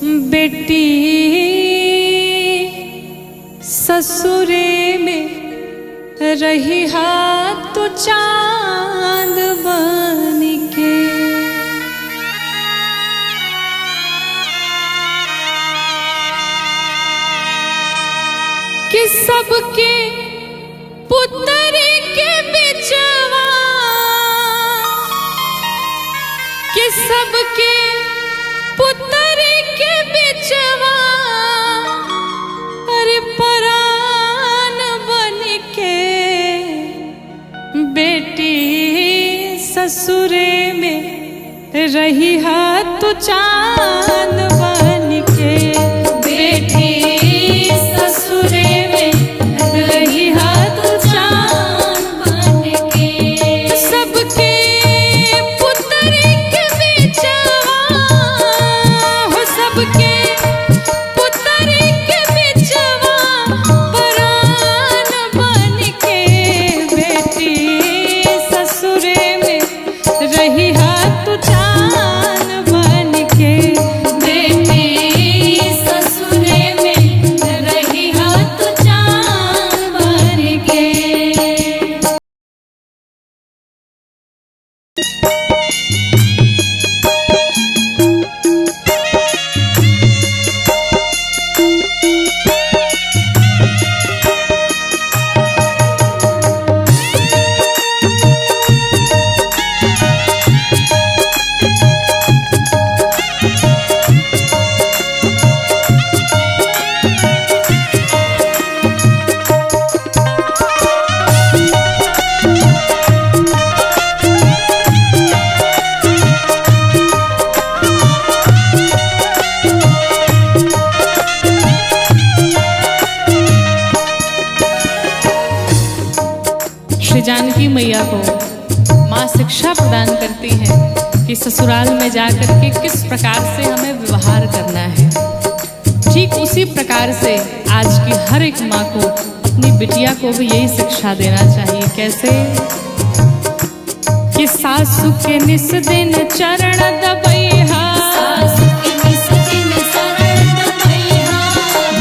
बेटी ससुरे में रही हाथ तो चांद बन के। कि सबके पुत्र के बिचवा, कि सबके पुत्र के बिचवा, अरे परान बन के बेटी ससुरे में रही हाथ तो चांद बन के। बेटी ससुरे में रही हाथ तो चांद बन के। सबके पुत्र के बिचवा हो, सबके पुत्र के बिचवा परान बन के बेटी ससुरे में रही हाथ तो चांद बन के। बेटी ससुरे में रही हाथ तो चांद बन के। श्री जानकी मैया को माँ शिक्षा प्रदान करती है कि ससुराल में जाकर के किस प्रकार से हमें व्यवहार करना है। ठीक उसी प्रकार से आज की हर एक माँ को अपनी बिटिया को भी यही शिक्षा देना चाहिए। कैसे कि सासु के निस दिन चरण दबैहा,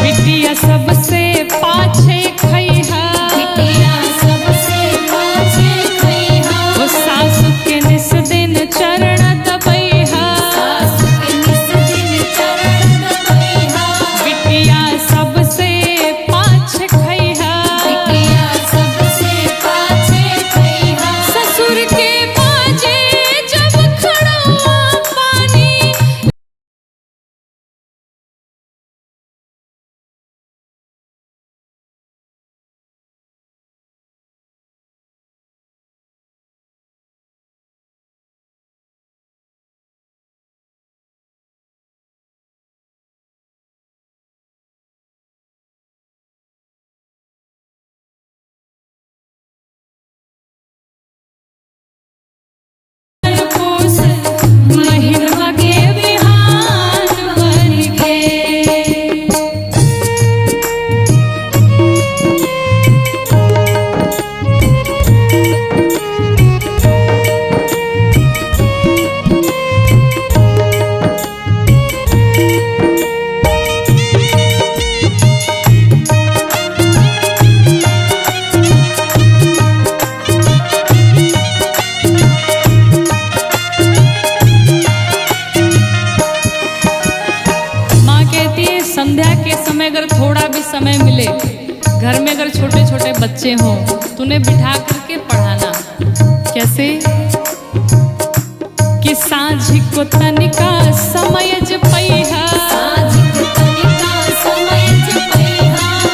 बिटिया सबसे पाछे खैहा, सासु के निस दिन चरण दबैहा, बिटिया सबसे पाछे खैहा, ससुर के बाजे जब खड़वा पानी, महिमा के विहान बन के। संध्या के समय अगर थोड़ा भी समय मिले, घर में अगर छोटे छोटे बच्चे हों तो उन्हें बिठा करके पढ़ाना। कैसे कि साँझ को तनिका समय पैहा,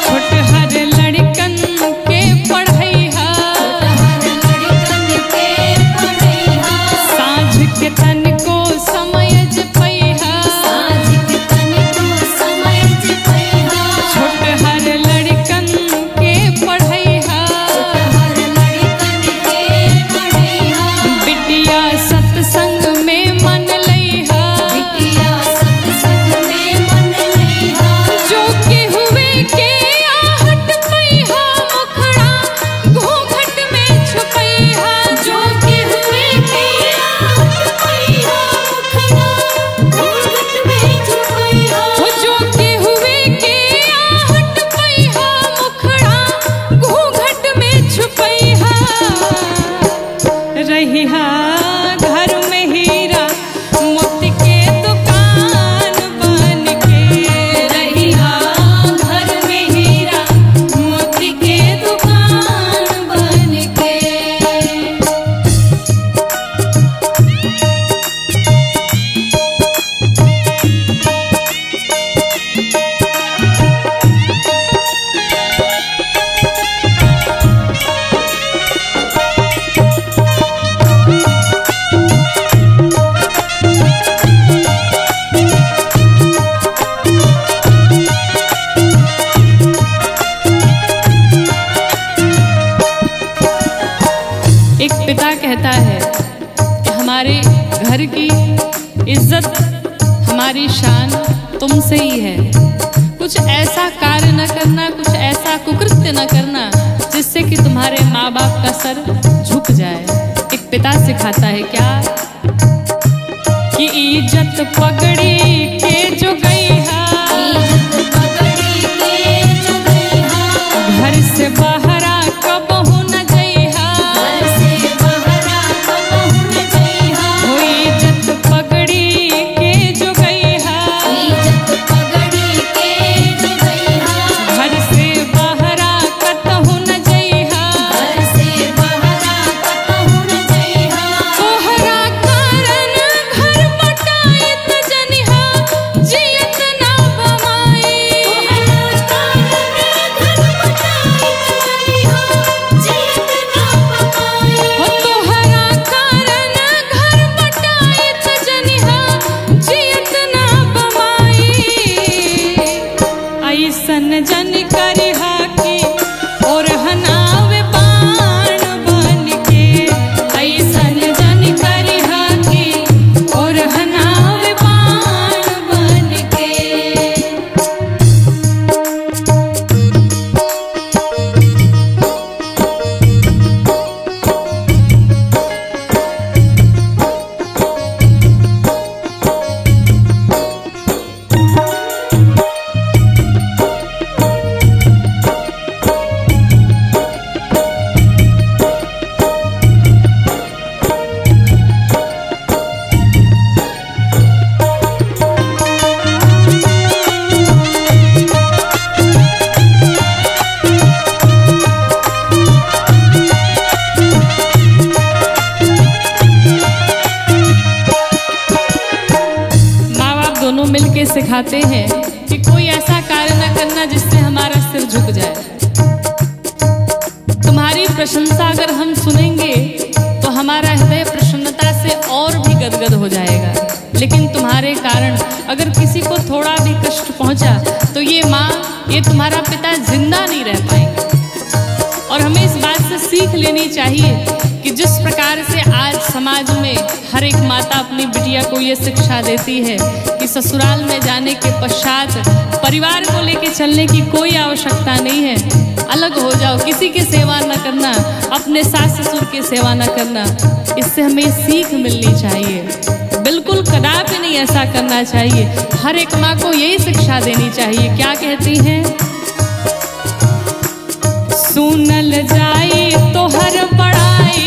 छोट हर लड़कन के पढ़ैहा, साँझ के तनिको समय पैहा, छोट हर लड़कन के पढ़ैहा, बिटिया सत्संग में मन लैहा, की इज्जत, हमारी शान तुमसे ही है। कुछ ऐसा कार्य न करना, कुछ ऐसा कुकृत्य न करना जिससे कि तुम्हारे माँ बाप का सर झुक जाए। एक पिता सिखाता है क्या कि इज्जत पगड़ी के जो गई है, घर से बाहर कबहू न जइहा, हो इज्जत पगड़ी के जो गई है, घर से बाहर कतहू न जइहा, तोहरा कारण घर बटाइत जनिहा, जियत ना बमाई, हो तोहरा कारण घर बटाइत जनिहा, जियत ना बमाई। ऐसन जन करिहा कि और हनावे बाण बन के, ऐसन जन करिहा कि और हनावे बाण बन के। माँ बाप दोनों मिलके सिखाते हैं कि कोई ऐसा कार्य न करना जिससे हमारा सिर झुक जाए। तुम्हारी प्रशंसा अगर हम सुनेंगे तो हमारा हृदय प्रसन्नता से और भी गदगद हो जाएगा, लेकिन तुम्हारे कारण अगर किसी को थोड़ा भी कष्ट पहुंचा तो ये माँ, ये तुम्हारा पिता जिंदा नहीं रह पाएंगे। और हमें इस बात से सीख लेनी चाहिए कि जिस प्रकार से आज समाज में हर एक माता अपनी बिटिया को ये शिक्षा देती है कि ससुराल में जाने के पश्चात परिवार को लेके चलने की कोई आवश्यकता नहीं है, अलग हो जाओ, किसी की सेवा न करना, अपने सास ससुर की सेवा न करना। इससे हमें सीख मिलनी चाहिए, बिल्कुल कदापि नहीं ऐसा करना चाहिए। हर एक माँ को यही शिक्षा देनी चाहिए। क्या कहती हैं? सुनल जाई तो हर बड़ाई,